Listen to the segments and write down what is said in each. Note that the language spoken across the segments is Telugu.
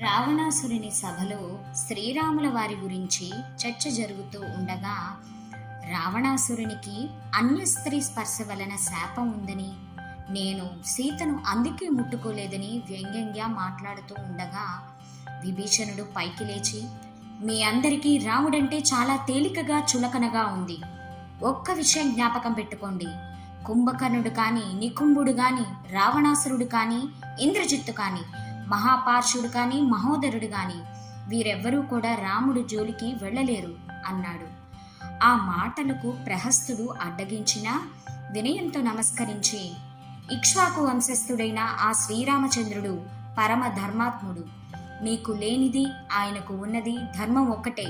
రావణాసురుని సభలో శ్రీరాముల వారి గురించి చర్చ జరుగుతూ ఉండగా రావణాసురునికి అన్య స్త్రీ స్పర్శ వలన శాపం ఉందని, నేను సీతను అందుకే ముట్టుకోలేదని వ్యంగ్యంగా మాట్లాడుతూ ఉండగా విభీషణుడు పైకి లేచి, మీ అందరికీ రాముడంటే చాలా తేలికగా చులకనగా ఉంది. ఒక్క విషయం జ్ఞాపకం పెట్టుకోండి. కుంభకర్ణుడు కాని, నికుంభుడు కాని, రావణాసురుడు కాని, ఇంద్రజిత్తు కాని, మహాపార్షుడు కాని, మహోదరుడు కాని వీరెవ్వరూ కూడా రాముడు జోలికి వెళ్ళలేరు అన్నాడు. ఆ మాటలకు ప్రహస్తుడు అడ్డగించినా వినయంతో నమస్కరించి, ఇక్ష్వాకు వంశస్థుడైన ఆ శ్రీరామచంద్రుడు పరమ ధర్మాత్ముడు. మీకు లేనిది ఆయనకు ఉన్నది ధర్మం ఒక్కటే.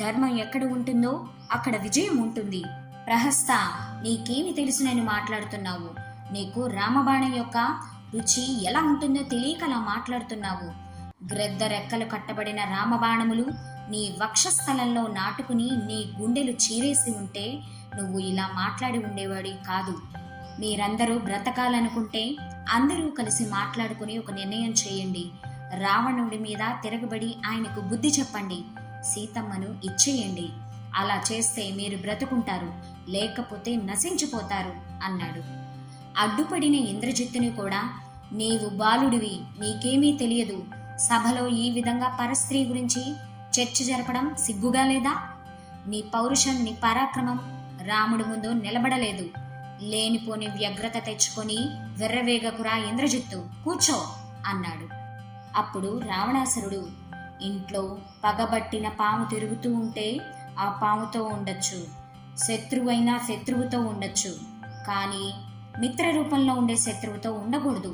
ధర్మం ఎక్కడ ఉంటుందో అక్కడ విజయం ఉంటుంది. ప్రహస్త, నీకేమి తెలుసునని మాట్లాడుతున్నావు? నీకు రామబాణం యొక్క రుచి ఎలా ఉంటుందో తెలియక అలా మాట్లాడుతున్నావు. గ్రద్ద రెక్కలు కట్టబడిన రామబాణములు నీ వక్షస్థలంలో నాటుకుని నీ గుండెలు చీరేసి ఉంటే నువ్వు ఇలా మాట్లాడి ఉండేవాడి కాదు. మీరందరూ బ్రతకాలనుకుంటే అందరూ కలిసి మాట్లాడుకుని ఒక నిర్ణయం చేయండి. రావణుడి మీద తిరగబడి ఆయనకు బుద్ధి చెప్పండి. సీతమ్మను ఇచ్చేయండి. అలా చేస్తే మీరు బ్రతుకుంటారు, లేకపోతే నశించిపోతారు అన్నాడు. అడ్డుపడిన ఇంద్రజిత్తుని కూడా, నీవు బాలుడివి, నీకేమీ తెలియదు. సభలో ఈ విధంగా పరస్త్రీ గురించి చర్చ జరపడం సిగ్గుగా లేదా? నీ పౌరుషం, నీ పరాక్రమం రాముడి ముందు నిలబడలేదు. లేనిపోని వ్యగ్రత తెచ్చుకొని వెర్రవేగకురా ఇంద్రజిత్తు, కూర్చో అన్నాడు. అప్పుడు రావణాసురుడు, ఇంట్లో పగబట్టిన పాము తిరుగుతూ ఉంటే ఆ పాముతో ఉండొచ్చు, శత్రువైనా శత్రువుతో ఉండొచ్చు, కానీ మిత్ర రూపంలో ఉండే శత్రువుతో ఉండకూడదు.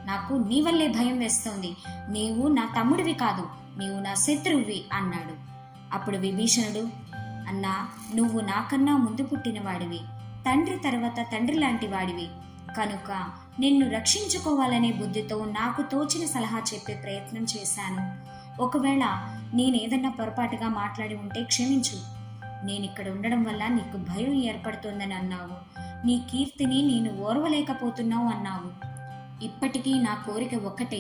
నాకు నీ వల్లే భయం వేస్తోంది. నీవు నా తమ్ముడివి కాదు, నీవు నా శత్రువువి అన్నాడు. అప్పుడు విభీషణుడు, అన్నా, నువ్వు నాకన్నా ముందు పుట్టిన వాడివి, తండ్రి తర్వాత తండ్రి లాంటి వాడివి కనుక నిన్ను రక్షించుకోవాలనే బుద్ధితో నాకు తోచిన సలహా చెప్పే ప్రయత్నం చేశాను. ఒకవేళ నేనేదన్నా పొరపాటుగా మాట్లాడి ఉంటే క్షమించు. నేనిక్కడ ఉండడం వల్ల నీకు భయం ఏర్పడుతోందని అన్నావు. నీ కీర్తిని నేను ఓర్వలేకపోతున్నావు అన్నావు. ఇప్పటికీ నా కోరిక ఒక్కటే,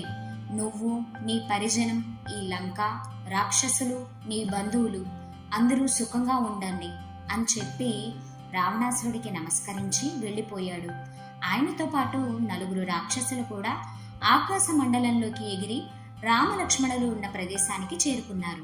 నువ్వు, నీ పరిజనం, ఈ లంక, రాక్షసులు, నీ బంధువులు అందరూ సుఖంగా ఉండండి అని చెప్పి రావణాసురుడికి నమస్కరించి వెళ్ళిపోయాడు. ఆయనతో పాటు నలుగురు రాక్షసులు కూడా ఆకాశ మండలంలోకి ఎగిరి రామలక్ష్మణులు ఉన్న ప్రదేశానికి చేరుకున్నారు.